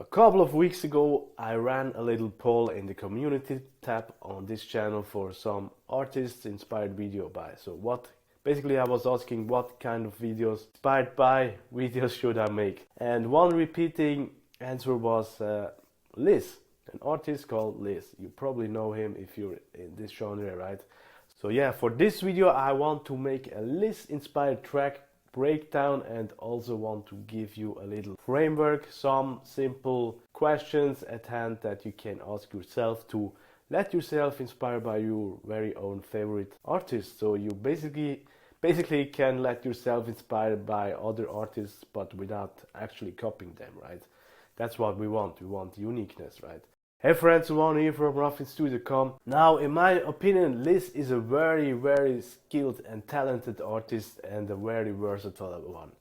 A couple of weeks ago, I ran a little poll in the community tab on this channel for some artists inspired video by. Basically I was asking what kind of videos inspired by videos should I make. And one repeating answer was Lizz, an artist called Lizz. You probably know him if you're in this genre, right? So yeah, for this video I want to make a Lizz inspired track breakdown and also want to give you a little framework, some simple questions at hand that you can ask yourself to let yourself inspire by your very own favorite artist. So you basically can let yourself inspired by other artists but without actually copying them, right? That's what we want uniqueness, right? Hey friends, Juan here from Ruffin. Now, in my opinion, Lizz is a very skilled and talented artist and a very versatile one.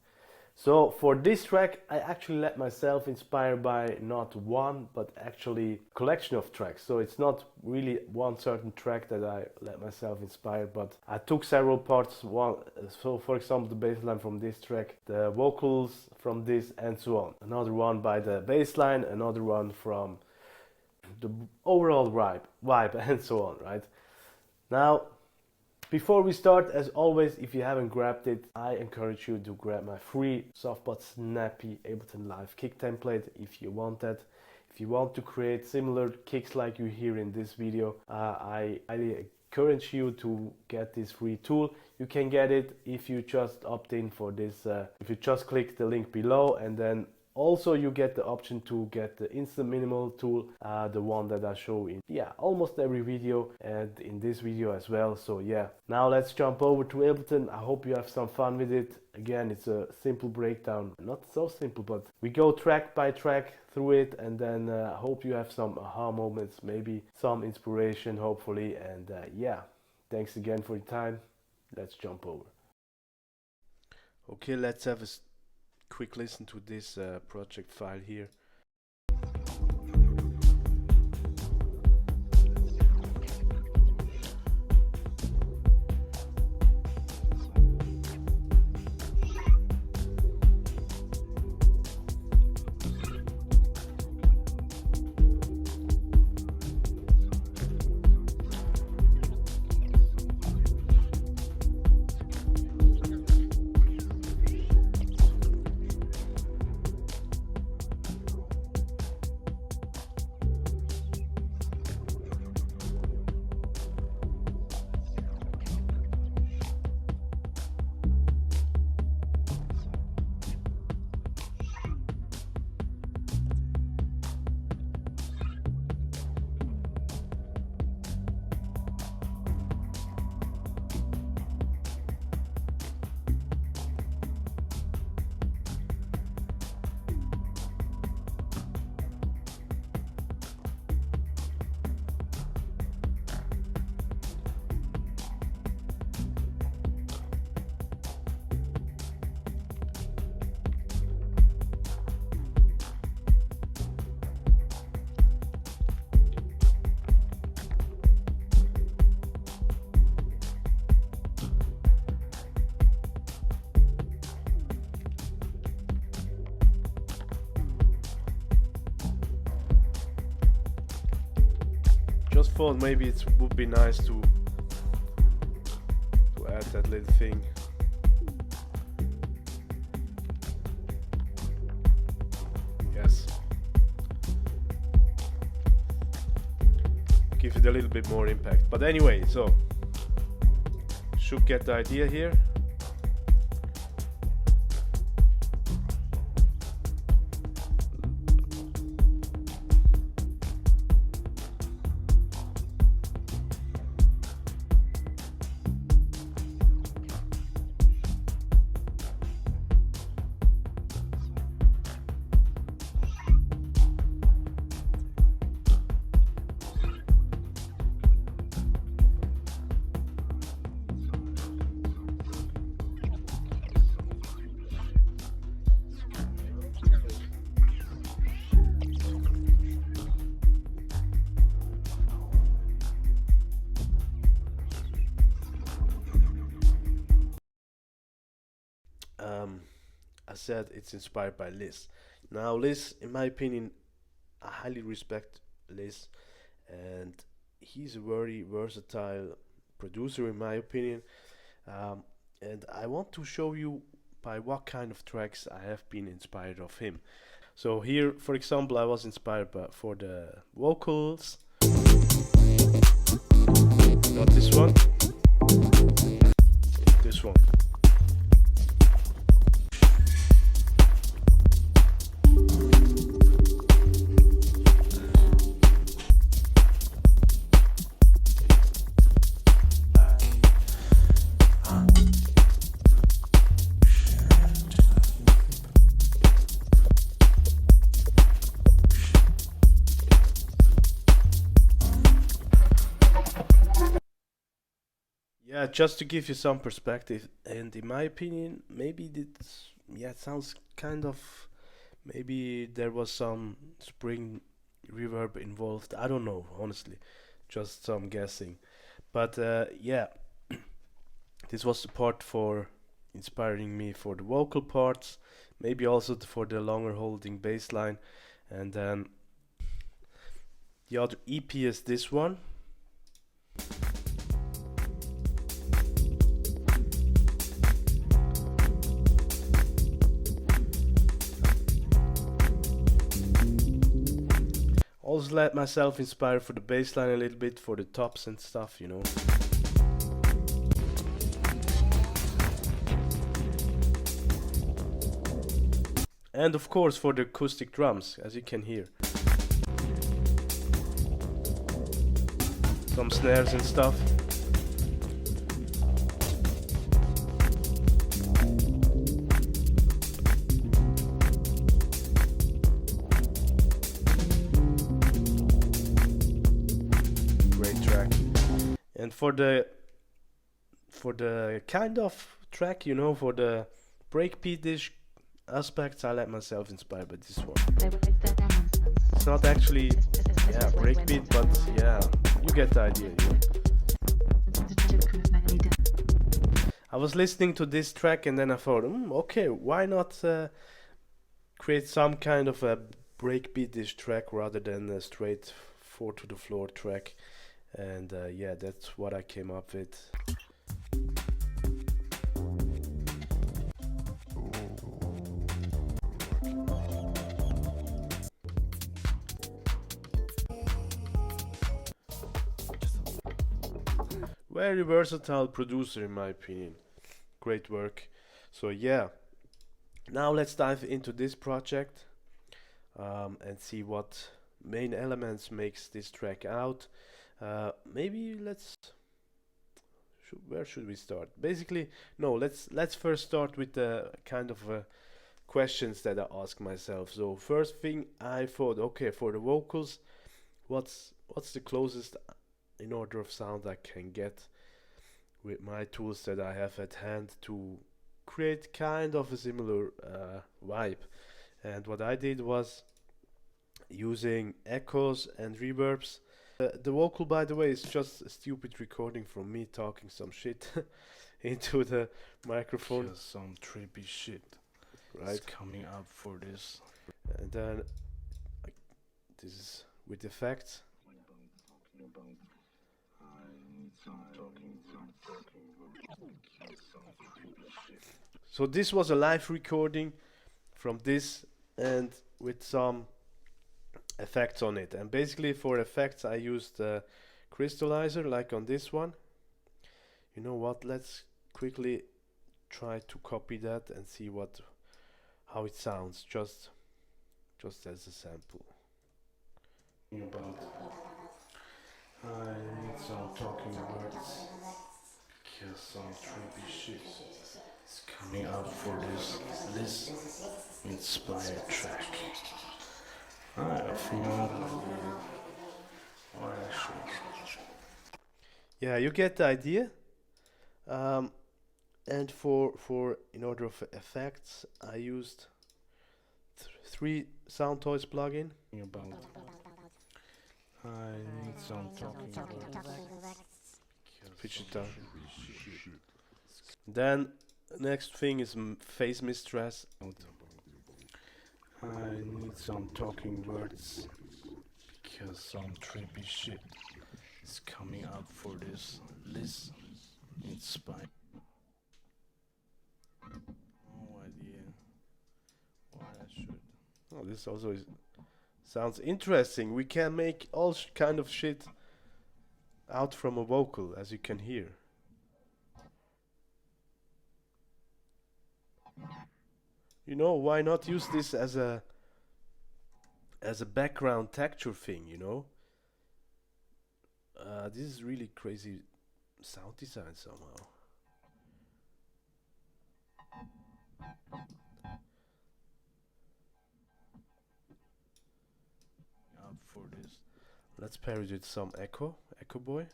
So for this track, I actually let myself inspire by not one, but actually a collection of tracks. So it's not really one certain track that I let myself inspire, but I took several parts. So for example, the bass line from this track, the vocals from this, and so on. Another one by the bass line, another one from the overall vibe and so on, right? Now, before we start, as always, if you haven't grabbed it, I encourage you to grab my free soft but snappy Ableton Live Kick Template if you want that. If you want to create similar kicks like you hear in this video, I highly encourage you to get this free tool. You can get it if you just opt in for this, if you just click the link below, and then also you get the option to get the instant minimal tool, the one that I show in almost every video and in this video as well. So yeah, now let's jump over to Ableton. I hope you have some fun with it. Again, it's a simple breakdown, not so simple, but we go track by track through it, and then I hope you have some aha moments, maybe some inspiration hopefully. And yeah, thanks again for your time. Let's jump over. Okay, let's have a quick listen to this project file here. Just thought maybe it would be nice to add that little thing. Yes. Give it a little bit more impact. But anyway, so should get the idea here. I said it's inspired by Lizz. Now Lizz, in my opinion, I highly respect Lizz, and he's a very versatile producer in my opinion. Um, and I want to show you by what kind of tracks I have been inspired of him. So here, for example, I was inspired by, for the vocals, not this one, this one. Yeah, just to give you some perspective, and in my opinion, maybe it's, yeah, it sounds kind of, maybe there was some spring reverb involved. I don't know, honestly, just some guessing. But yeah, this was the part for inspiring me for the vocal parts, maybe also for the longer holding bass line, and then the other EP is this one. Also let myself inspire for the bass line a little bit, for the tops and stuff, you know. And of course for the acoustic drums, as you can hear. Some snares and stuff. Great track. And for the kind of track, you know, for the breakbeatish aspects, I let myself inspire by this one. It's not actually, yeah, breakbeat, but yeah, you get the idea. I was listening to this track and then I thought, okay, why not create some kind of a breakbeatish track rather than a straight 4 to the floor track, and yeah, that's what I came up with. Very versatile producer in my opinion. Great work. So yeah, now let's dive into this project and see what main elements makes this track out. Maybe where should we start? Basically, no, let's first start with the kind of questions that I ask myself. So first thing I thought, okay, for the vocals, what's the closest in order of sound I can get with my tools that I have at hand to create kind of a similar vibe. And what I did was using echoes and reverbs. The vocal, by the way, is just a stupid recording from me talking some shit into the microphone. Just some trippy shit, right? It's coming up for this. And then this is with effects. So this was a live recording from this, and with some effects on it. And basically for effects I used a crystallizer like on this one. You know what, let's quickly try to copy that and see how it sounds, just as a sample. About I need some talking words, because some trippy shit is coming up for this inspired track. I feel yeah, you get the idea. And for in order of effects I used 3 Sound Toys plugin. about I need some talking words. Pitch it down. Then next thing is phase mistress. I need some talking words. 'cause some trippy shit is coming out for this Lizz inspired. No idea what I should. Oh, this also sounds interesting. We can make all kind of shit out from a vocal, as you can hear. You know, why not use this as a background texture thing, you know? This is really crazy sound design somehow. Out for this. Let's pair it with some echo boy.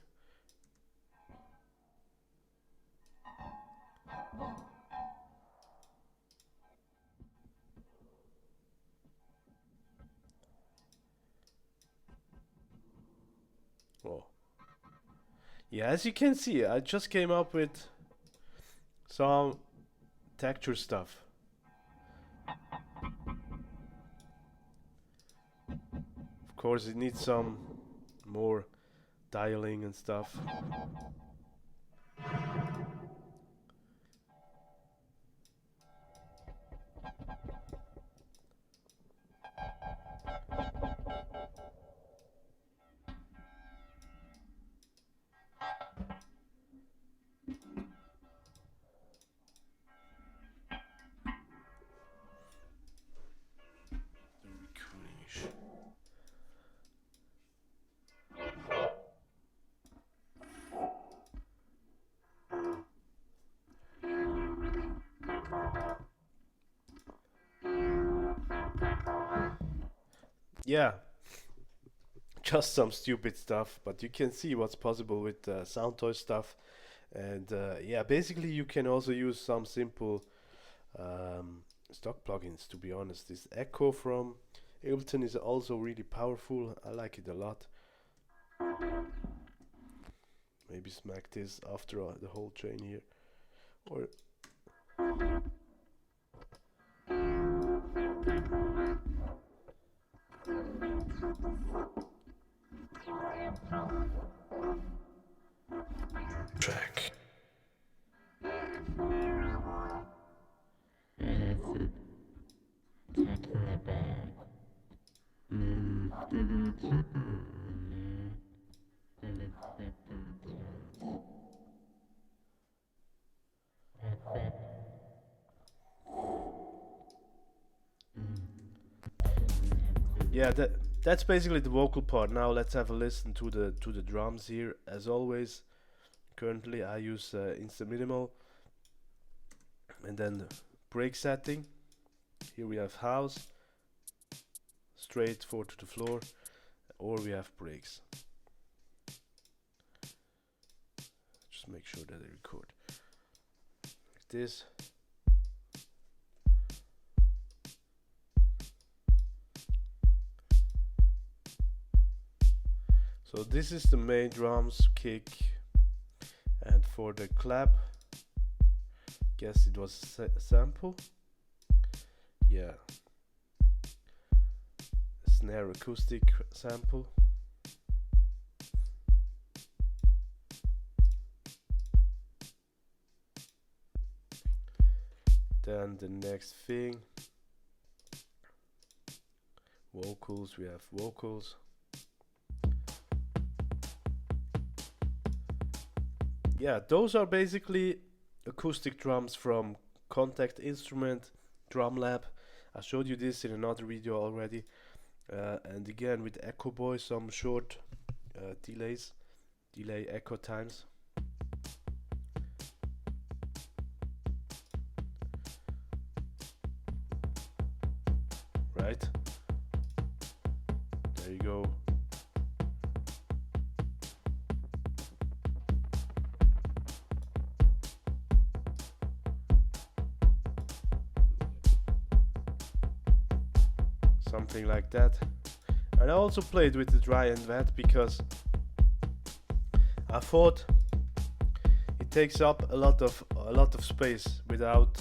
Oh. Yeah, as you can see, I just came up with some texture stuff. Of course, it needs some more dialing and stuff. Yeah, just some stupid stuff, but you can see what's possible with Soundtoy stuff. And yeah, basically you can also use some simple stock plugins, to be honest. This echo from Ableton is also really powerful. I like it a lot. Maybe smack this after the whole chain here. Or Track. yeah, that's basically the vocal part. Now let's have a listen to the drums here. As always, currently I use Minimal, and then the break setting. Here we have house, straight 4 to the floor, or we have breaks. Just make sure that I record like this. So this is the main drums, kick, and for the clap, guess it was a sample. Yeah, snare acoustic sample. Then the next thing, vocals, we have vocals. Yeah, those are basically acoustic drums from Contact Instrument Drum Lab. I showed you this in another video already. And again with Echo Boy, some short delay echo times. Right? There you go. Something like that. And I also played with the dry and wet because I thought it takes up a lot of space without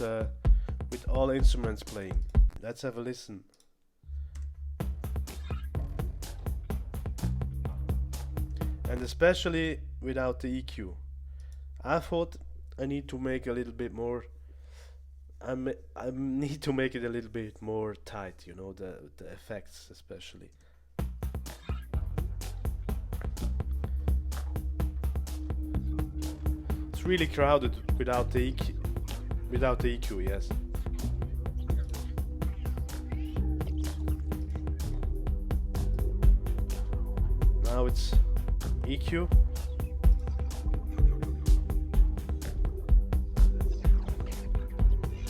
with all instruments playing. Let's have a listen. and especially without the EQ. I thought I need to make a little bit more. I need to make it a little bit more tight, you know, the effects especially. It's really crowded without the EQ. Without the EQ, yes. Now it's EQ.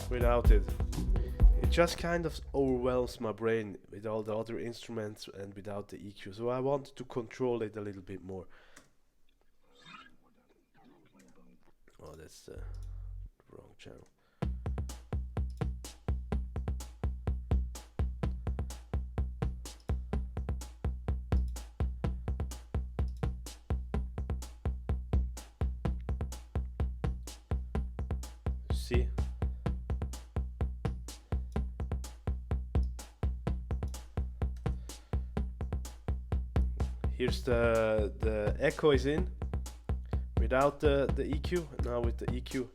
Without it, it just kind of overwhelms my brain with all the other instruments and without the EQ. So I wanted to control it a little bit more. Oh, that's the wrong channel. See? Here's the echo is in without the EQ. Now with the EQ.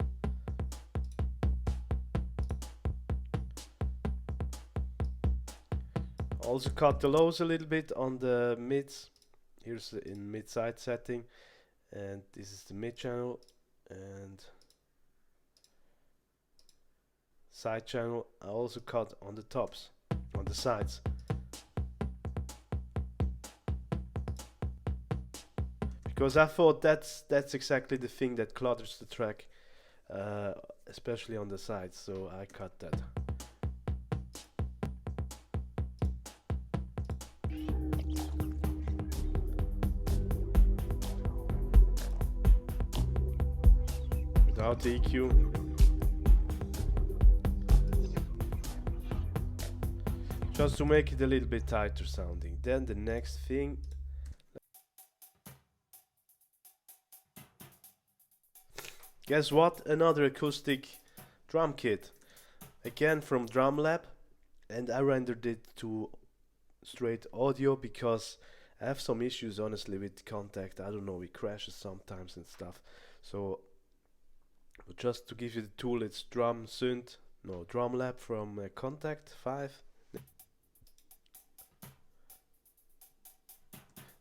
Also cut the lows a little bit on the mids. Here's in mid side setting, and this is the mid channel, and side channel I also cut on the tops, on the sides. Because I thought that's exactly the thing that clutters the track, especially on the sides, so I cut that. Without the EQ. Just to make it a little bit tighter sounding. Then the next thing. Guess what? Another acoustic drum kit. Again from Drum Lab. And I rendered it to straight audio because I have some issues honestly with Contact. I don't know, it crashes sometimes and stuff. So just to give you the tool, it's Drum Lab from Contact 5.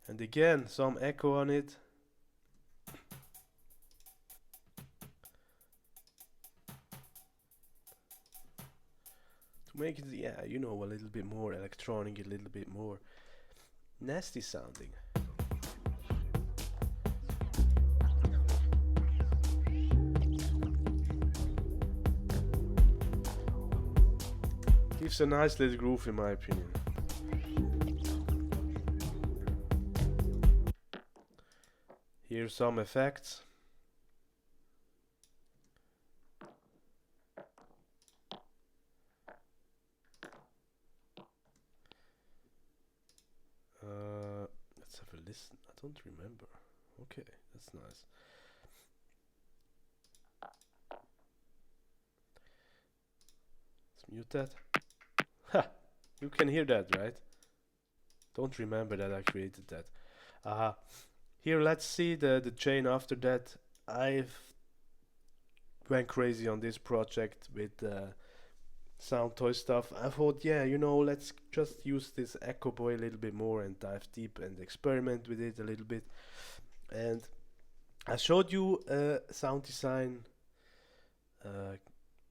And again, some echo on it. To make it, yeah, you know, a little bit more electronic, a little bit more nasty sounding. Gives a nice little groove in my opinion. Here's some effects. Let's have a listen. I don't remember. Okay, that's nice. Let's mute that. Ha! You can hear that, right? Don't remember that I created that. Here, let's see the chain after that. I've went crazy on this project with sound toy stuff. I thought, yeah, you know, let's just use this Echo Boy a little bit more and dive deep and experiment with it a little bit. And I showed you a sound design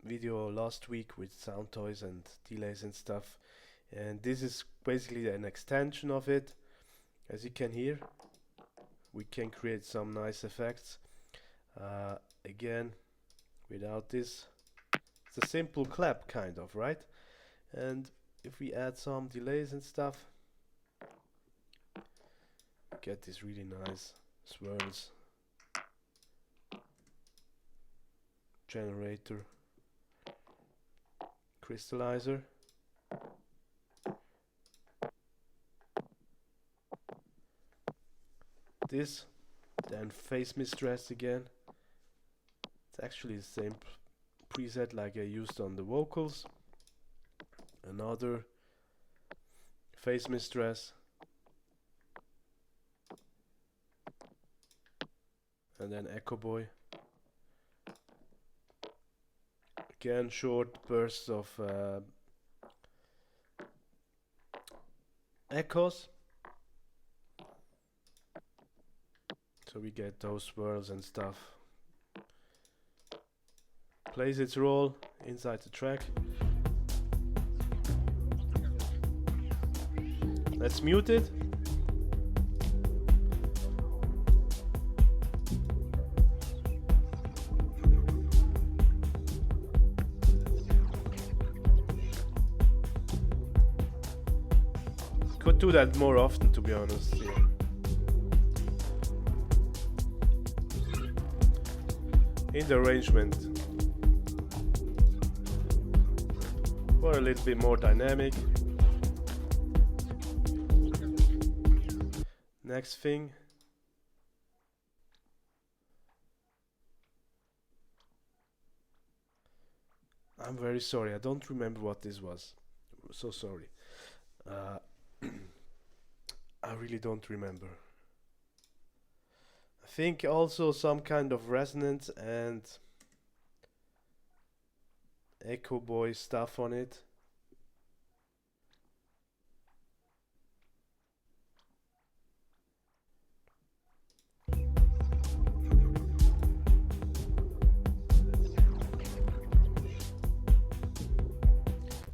video last week with sound toys and delays and stuff. And this is basically an extension of it. As you can hear, we can create some nice effects. Again, without this, it's a simple clap kind of, right? And if we add some delays and stuff, get this really nice swirls, generator, crystallizer. This, then face mistress again. It's actually the same preset like I used on the vocals. Another face mistress. and then Echo Boy. Again, short bursts of echoes, so we get those swirls and stuff. Plays its role inside the track. Let's mute it. Could do that more often, to be honest. Yeah. In the arrangement, or a little bit more dynamic. Next thing, I'm very sorry, I don't remember what this was. So sorry. I really don't remember. I think also some kind of resonance and Echo Boy stuff on it.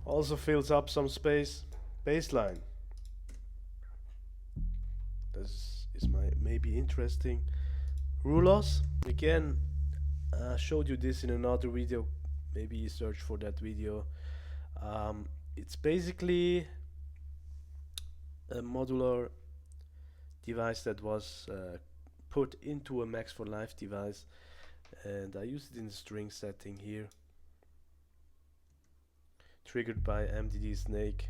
Also fills up some space. Bassline. This is maybe interesting. Rulos. Again, I showed you this in another video. Maybe you search for that video. It's basically a modular device that was put into a Max for Live device, and I used it in the string setting here. Triggered by MDD Snake.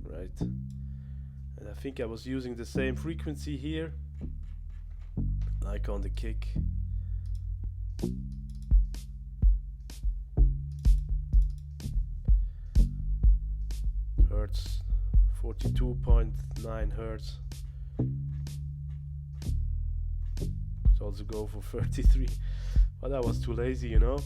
Right. And I think I was using the same frequency here, like on the kick. Hertz, 42.9 hertz. Could also go for 33, but I was too lazy, you know.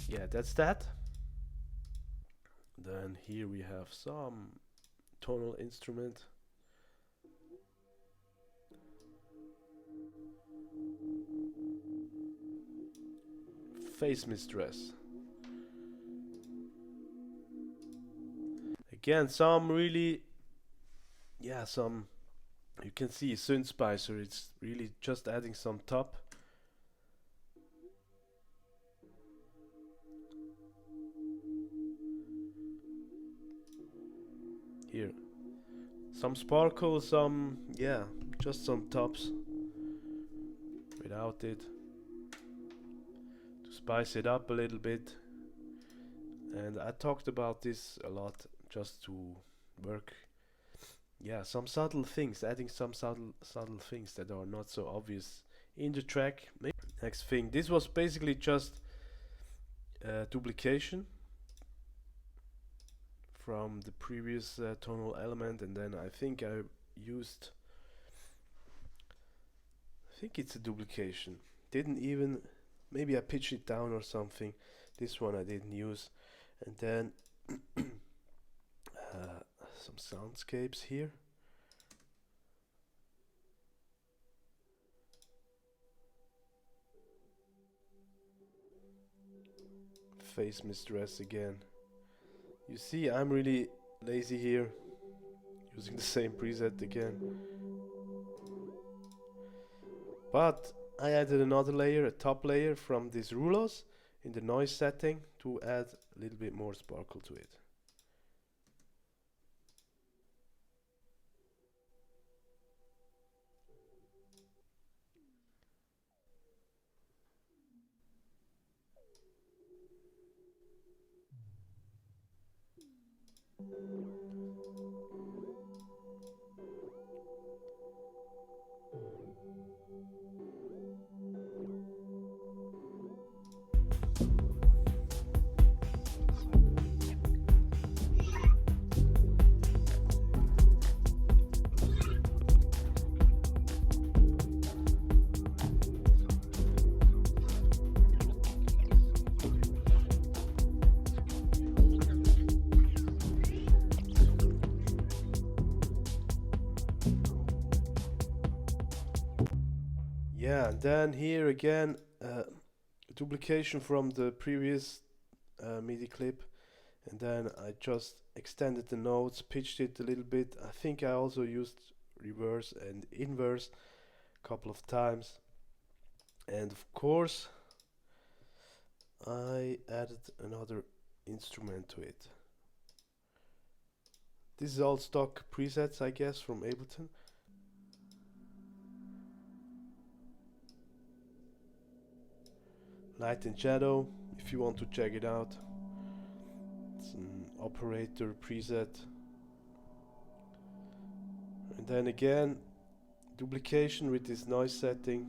Yeah, that's that. Then here we have some tonal instrument. Face Mistress. Again, some really, yeah, some, you can see synth spicer. It's really just adding some top. Here, some sparkle, some, yeah, just some tops without it, to spice it up a little bit. And I talked about this a lot, just to work, yeah, some subtle things, adding some subtle things that are not so obvious in the track. Next thing, this was basically just duplication from the previous tonal element, and then I think I used, I think it's a duplication. Didn't even, maybe I pitched it down or something. This one I didn't use. And then some soundscapes here. Face Mistress again. You see, I'm really lazy here, using the same preset again. But I added another layer, a top layer from these Rulos in the noise setting to add a little bit more sparkle to it. Yeah, and then here again, duplication from the previous MIDI clip, and then I just extended the notes, pitched it a little bit. I think I also used reverse and inverse a couple of times, and of course I added another instrument to it. This is all stock presets, I guess, from Ableton. Light and shadow, if you want to check it out. It's an operator preset. And then again, duplication with this noise setting.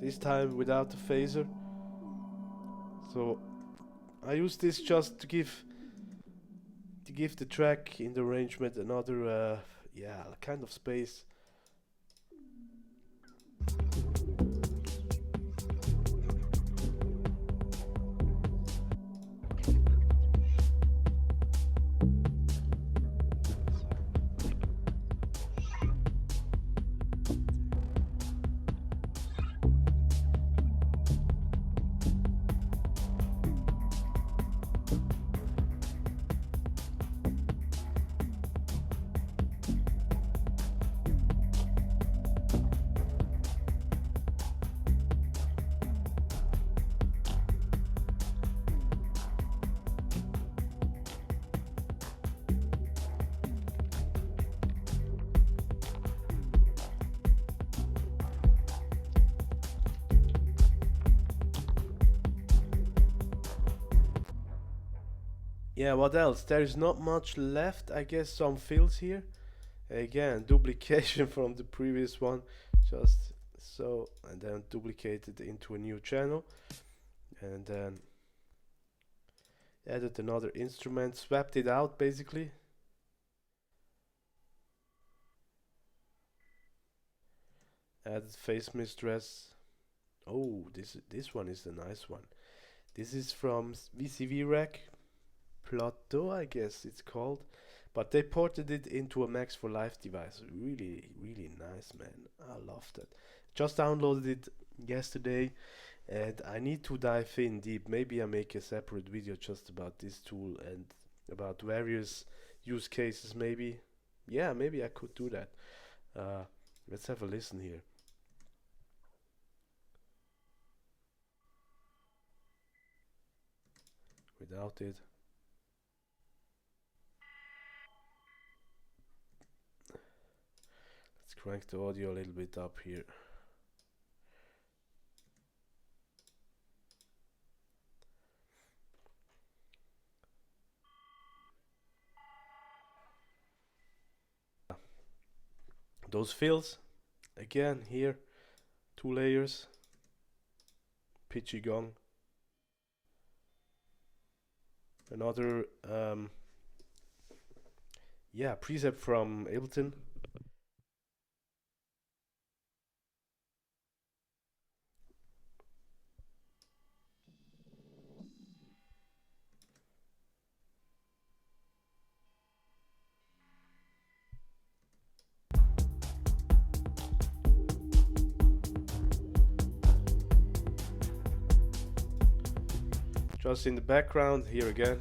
This time without the phaser. So I use this just to give the track in the arrangement another yeah, kind of space. Yeah, what else? There is not much left. I guess some fills here. Again, duplication from the previous one. Just so, and then duplicate it into a new channel. And then added another instrument, swapped it out basically. Added face mistress. Oh, this one is a nice one. This is from VCV Rack. Plateau, I guess it's called, but they ported it into a Max for Live device. Really, really nice, man. I love that. Just downloaded it yesterday, and I need to dive in deep. Maybe I make a separate video just about this tool and about various use cases. Maybe, yeah, maybe I could do that. Let's have a listen here. Without it. Let's crank the audio a little bit up here. Those fills, again here, 2 layers, pitchy gong, another yeah, preset from Ableton. Just in the background, here again.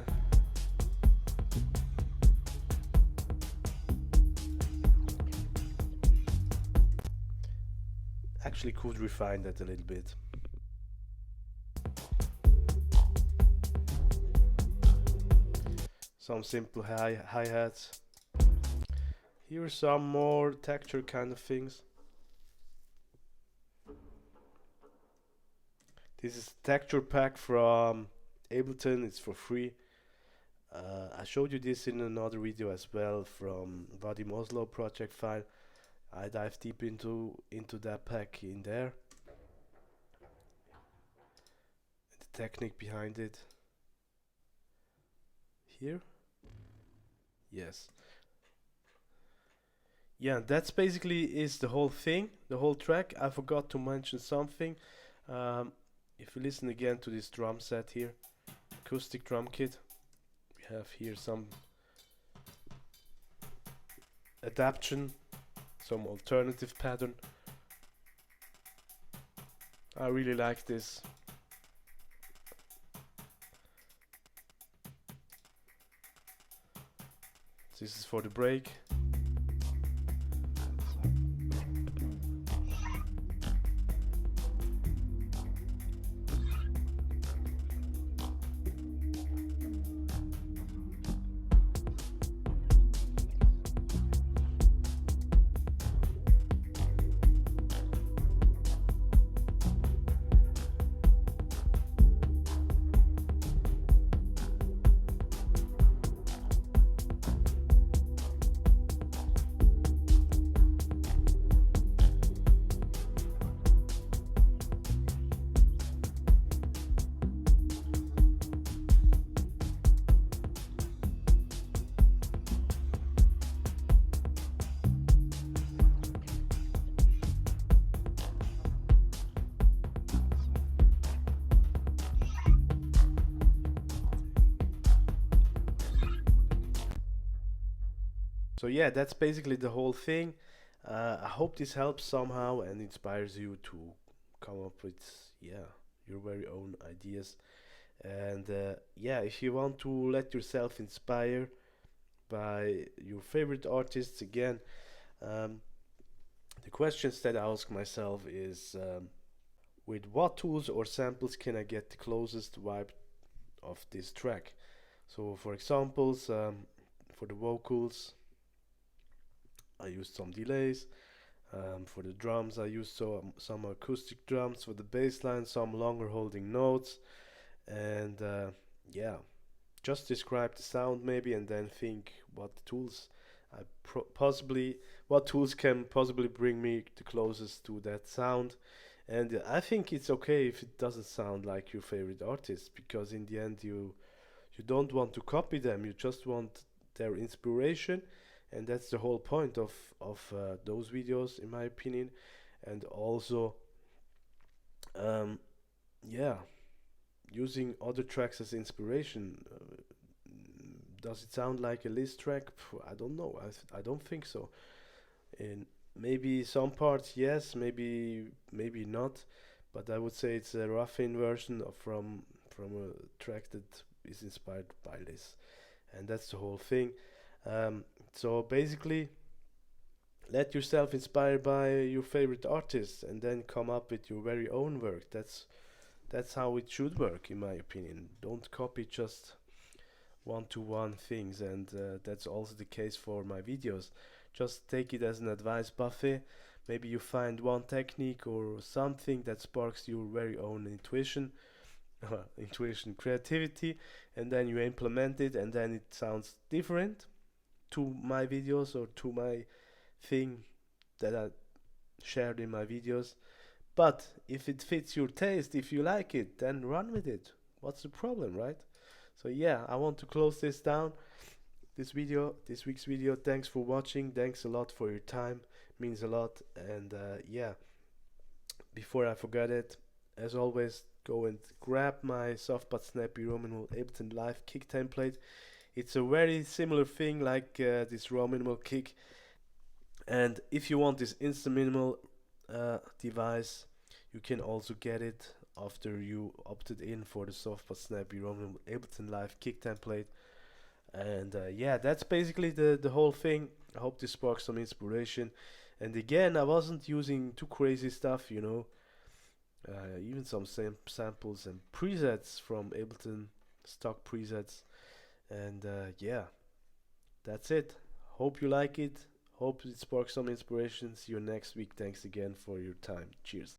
Actually could refine that a little bit. Some simple hi-hats. Here are some more texture kind of things. This is a texture pack from Ableton, it's for free. I showed you this in another video as well from Vadim Oslo project file. I dive deep into that pack in there. And the technique behind it. Here. Yes. Yeah, that's basically is the whole thing, the whole track. I forgot to mention something. If you listen again to this drum set here, acoustic drum kit. We have here some adaptation, some alternative pattern. I really like this. This is for the break. So yeah, that's basically the whole thing. I hope this helps somehow and inspires you to come up with your very own ideas. And yeah, if you want to let yourself inspire by your favorite artists again, the questions that I ask myself is, with what tools or samples can I get the closest vibe of this track? So for examples, for the vocals, I used some delays. For the drums, I used some acoustic drums. For the bass line, some longer holding notes. And yeah, just describe the sound maybe, and then think what tools what tools can possibly bring me the closest to that sound. And I think it's okay if it doesn't sound like your favorite artist, because in the end you don't want to copy them. You just want their inspiration, and that's the whole point of those videos, in my opinion. And also yeah, using other tracks as inspiration. Does it sound like a Lizz track? I don't know. I don't think so. And maybe some parts yes, maybe not, but I would say it's a Ruffin version from a track that is inspired by Lizz, and that's the whole thing. So basically, let yourself inspire by your favorite artists, and then come up with your very own work. That's how it should work, in my opinion. Don't copy just one-to-one things, and that's also the case for my videos. Just take it as an advice buffet. Maybe you find one technique or something that sparks your very own intuition, creativity, and then you implement it, and then it sounds different to my videos or to my thing that I shared in my videos. But if it fits your taste, if you like it, then run with it. What's the problem, right? So yeah, I want to close this down, this week's video. Thanks for watching. Thanks a lot for your time. Means a lot. And yeah, before I forget it, as always, go and grab my soft but snappy Rominimal Ableton Live Kick Template. It's a very similar thing like this Rominimal Kick. And if you want this instant minimal device, you can also get it after you opted in for the soft but snappy Rominimal Ableton Live Kick Template. And yeah, that's basically the whole thing. I hope this sparks some inspiration. And again, I wasn't using too crazy stuff, you know. Even some samples and presets from Ableton Stock presets. And yeah, that's it. Hope you like it. Hope it sparks some inspiration. See you next week. Thanks again for your time. Cheers.